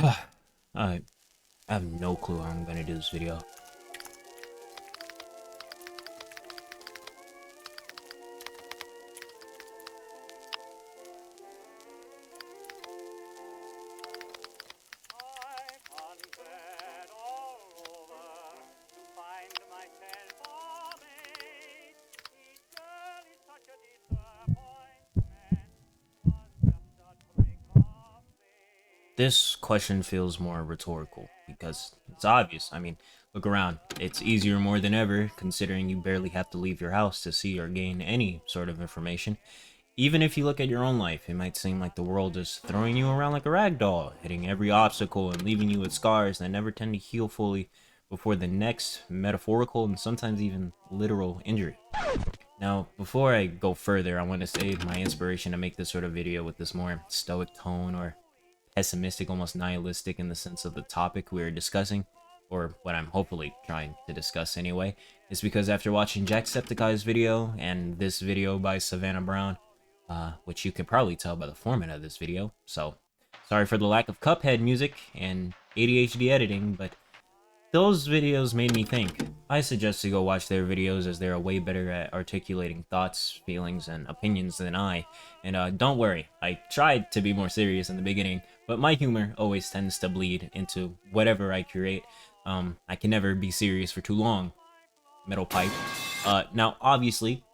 I have no clue how I'm gonna do this video. This question feels more rhetorical because it's obvious. I mean, look around. It's easier more than ever, considering you barely have to leave your house to see or gain any sort of information. Even if you look at your own life, it might seem like the world is throwing you around like a rag doll, hitting every obstacle and leaving you with scars that never tend to heal fully before the next metaphorical and sometimes even literal injury. Now, before I go further, I want to save my inspiration to make this sort of video with this more stoic tone or pessimistic, almost nihilistic in the sense of the topic we are discussing, or what I'm hopefully trying to discuss anyway, is because after watching Jacksepticeye's video and this video by Savannah Brown, which you can probably tell by the format of this video, so sorry for the lack of Cuphead music and ADHD editing, but those videos made me think. I suggest you go watch their videos as they're way better at articulating thoughts, feelings, and opinions than I. And don't worry, I tried to be more serious in the beginning, but my humor always tends to bleed into whatever I create. I can never be serious for too long. Metal pipe. Now, obviously,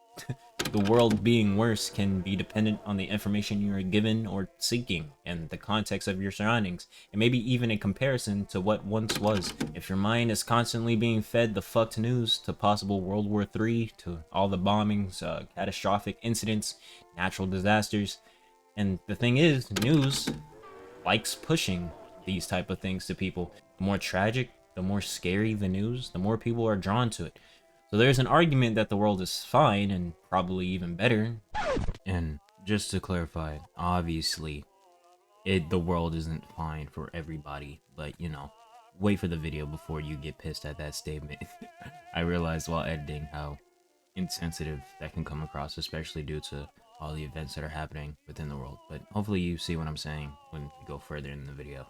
the world being worse can be dependent on the information you are given or seeking and the context of your surroundings, and maybe even in comparison to what once was. If your mind is constantly being fed the fucked news to possible World War III, to all the bombings, catastrophic incidents, natural disasters, and the thing is, news likes pushing these type of things to people. The more tragic, the more scary the news, the more people are drawn to it. So there's an argument that the world is fine and probably even better. And just to clarify, obviously, the world isn't fine for everybody, but you know, wait for the video before you get pissed at that statement. I realized while editing how insensitive that can come across, especially due to all the events that are happening within the world. But hopefully you see what I'm saying when we go further in the video.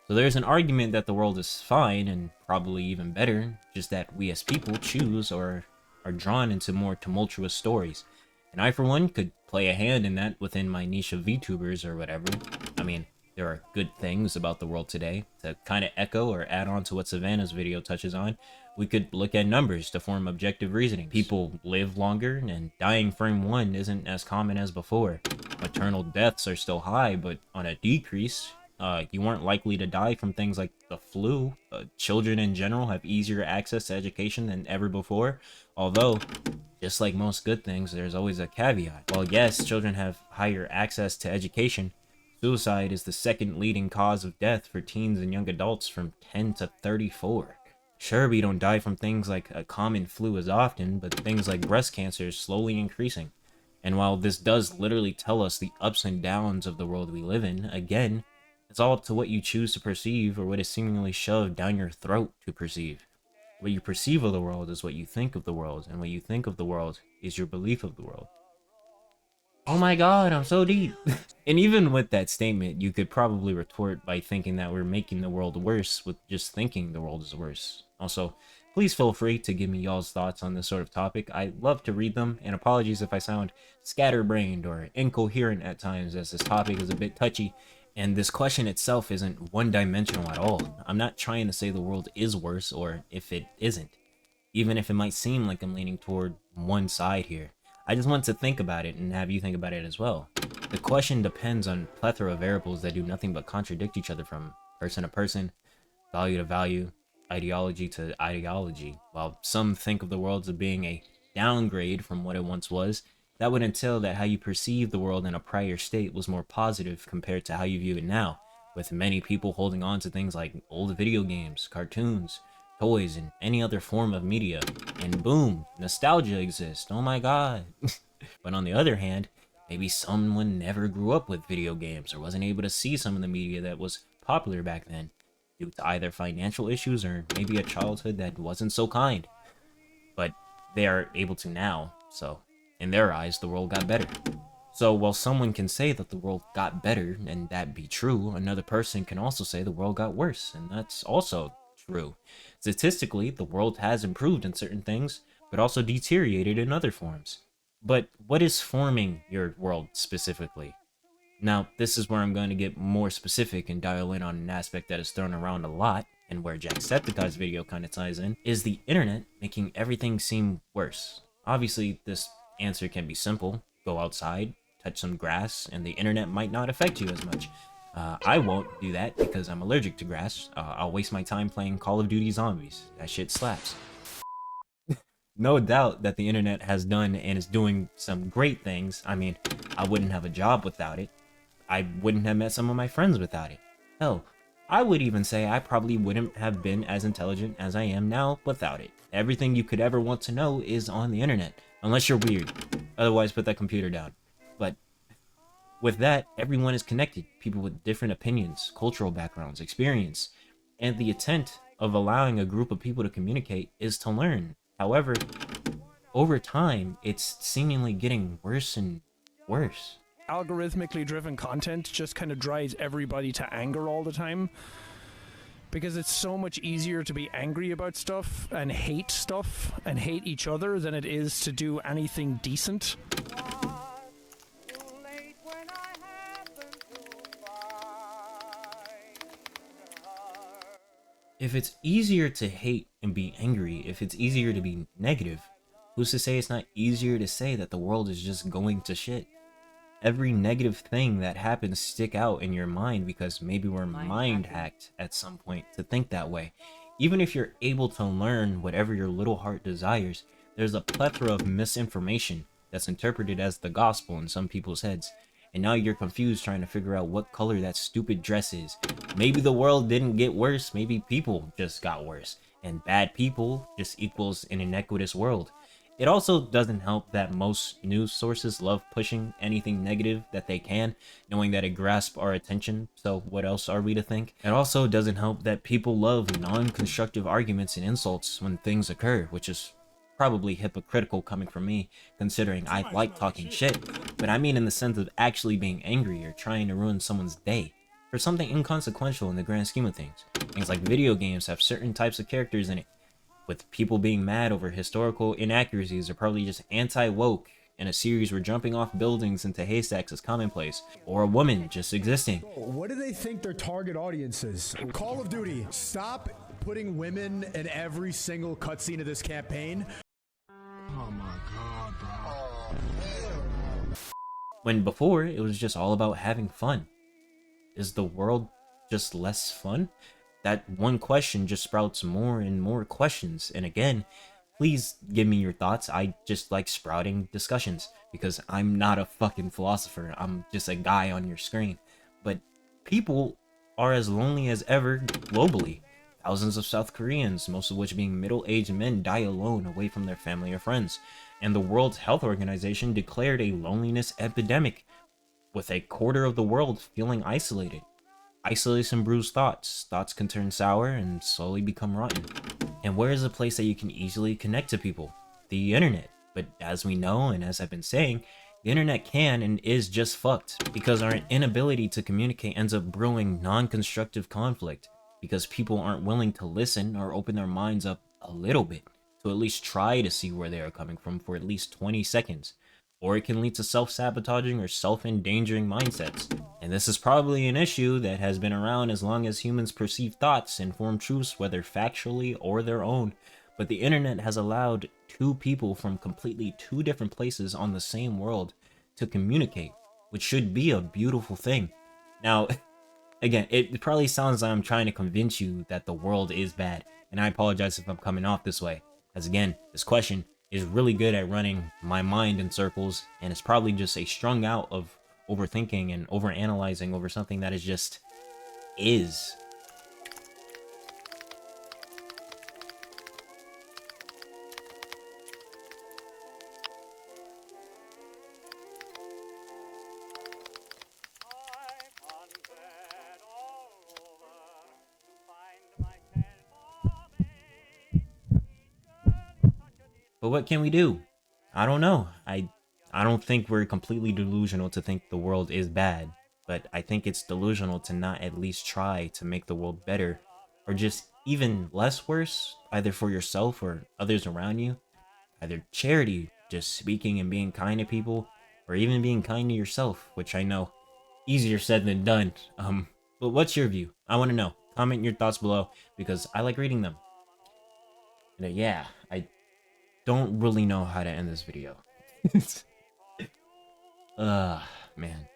So there's an argument that the world is fine and probably even better, just that we as people choose or are drawn into more tumultuous stories. And I, for one, could play a hand in that within my niche of VTubers or whatever. I mean, there are good things about the world today. To kind of echo or add on to what Savannah's video touches on, we could look at numbers to form objective reasoning. People live longer, and dying frame 1 isn't as common as before. Maternal deaths are still high, but on a decrease. You weren't likely to die from things like the flu. Children in general have easier access to education than ever before. Although, just like most good things, there's always a caveat. While yes, children have higher access to education, suicide is the second leading cause of death for teens and young adults from 10 to 34. Sure, we don't die from things like a common flu as often, but things like breast cancer is slowly increasing. And while this does literally tell us the ups and downs of the world we live in, again, it's all up to what you choose to perceive or what is seemingly shoved down your throat to perceive. What you perceive of the world is what you think of the world, and what you think of the world is your belief of the world. Oh my god, I'm so deep. And even with that statement, you could probably retort by thinking that we're making the world worse with just thinking the world is worse. Also, please feel free to give me y'all's thoughts on this sort of topic. I love to read them, and apologies if I sound scatterbrained or incoherent at times, as this topic is a bit touchy. And this question itself isn't one-dimensional at all. I'm not trying to say the world is worse or if it isn't, even if it might seem like I'm leaning toward one side here. I just want to think about it and have you think about it as well. The question depends on a plethora of variables that do nothing but contradict each other from person to person, value to value, ideology to ideology. While some think of the world as being a downgrade from what it once was, that would entail that how you perceive the world in a prior state was more positive compared to how you view it now, with many people holding on to things like old video games, cartoons, toys, and any other form of media. And boom, nostalgia exists, oh my god. But on the other hand, maybe someone never grew up with video games or wasn't able to see some of the media that was popular back then, due to either financial issues or maybe a childhood that wasn't so kind. But they are able to now. So, in their eyes, the world got better. So, while someone can say that the world got better, and that be true, another person can also say the world got worse, and that's also true. Statistically, the world has improved in certain things, but also deteriorated in other forms. But what is forming your world specifically? Now, this is where I'm going to get more specific and dial in on an aspect that is thrown around a lot, and where Jacksepticeye's video kind of ties in, is the internet making everything seem worse. Obviously, this answer can be simple. Go outside, touch some grass, and the internet might not affect you as much. I won't do that because I'm allergic to grass. I'll waste my time playing Call of Duty Zombies. That shit slaps. No doubt that the internet has done and is doing some great things. I mean, I wouldn't have a job without it. I wouldn't have met some of my friends without it. Hell, I would even say I probably wouldn't have been as intelligent as I am now without it. Everything you could ever want to know is on the internet, unless you're weird. Otherwise, put that computer down. But with that, everyone is connected. People with different opinions, cultural backgrounds, experience. And the intent of allowing a group of people to communicate is to learn. However, over time, it's seemingly getting worse and worse. Algorithmically driven content just kind of drives everybody to anger all the time, because it's so much easier to be angry about stuff and hate each other than it is to do anything decent. If it's easier to hate and be angry, if it's easier to be negative, who's to say it's not easier to say that the world is just going to shit? Every negative thing that happens stick out in your mind because maybe we're mind hacked at some point to think that way. Even if you're able to learn whatever your little heart desires, there's a plethora of misinformation that's interpreted as the gospel in some people's heads. And now you're confused trying to figure out what color that stupid dress is. Maybe the world didn't get worse, maybe people just got worse. And bad people just equals an inequitous world. It also doesn't help that most news sources love pushing anything negative that they can, knowing that it grasps our attention, so what else are we to think? It also doesn't help that people love non-constructive arguments and insults when things occur, which is probably hypocritical coming from me, considering I like talking shit, but I mean in the sense of actually being angry or trying to ruin someone's day, for something inconsequential in the grand scheme of things. Things like video games have certain types of characters in it, with people being mad over historical inaccuracies or probably just anti-woke in a series where jumping off buildings into haystacks is commonplace, or a woman just existing. What do they think their target audience is? Call of Duty, stop putting women in every single cutscene of this campaign. Oh my god, bro. When before, it was just all about having fun. Is the world just less fun? That one question just sprouts more and more questions. And again, please give me your thoughts. I just like sprouting discussions because I'm not a fucking philosopher. I'm just a guy on your screen. But people are as lonely as ever globally. Thousands of South Koreans, most of which being middle-aged men, die alone away from their family or friends. And the World Health Organization declared a loneliness epidemic, with a quarter of the world feeling isolated. Isolation brews thoughts. Thoughts can turn sour and slowly become rotten. And where is a place that you can easily connect to people? The internet. But as we know, and as I've been saying, the internet can and is just fucked, because our inability to communicate ends up brewing non-constructive conflict, because people aren't willing to listen or open their minds up a little bit, to at least try to see where they are coming from for at least 20 seconds. Or it can lead to self-sabotaging or self-endangering mindsets. And this is probably an issue that has been around as long as humans perceive thoughts and form truths, whether factually or their own. But the internet has allowed two people from completely two different places on the same world to communicate, which should be a beautiful thing. Now, again, it probably sounds like I'm trying to convince you that the world is bad, and I apologize if I'm coming off this way. As again, this question is really good at running my mind in circles, and it's probably just a strung out of overthinking and overanalyzing over something that is just is. But what can we do? I don't know. I don't think we're completely delusional to think the world is bad, but I think it's delusional to not at least try to make the world better, or just even less worse, either for yourself or others around you. Either charity, just speaking and being kind to people, or even being kind to yourself, which I know, easier said than done. But what's your view? I want to know. Comment your thoughts below, because I like reading them. And yeah, I don't really know how to end this video. Man.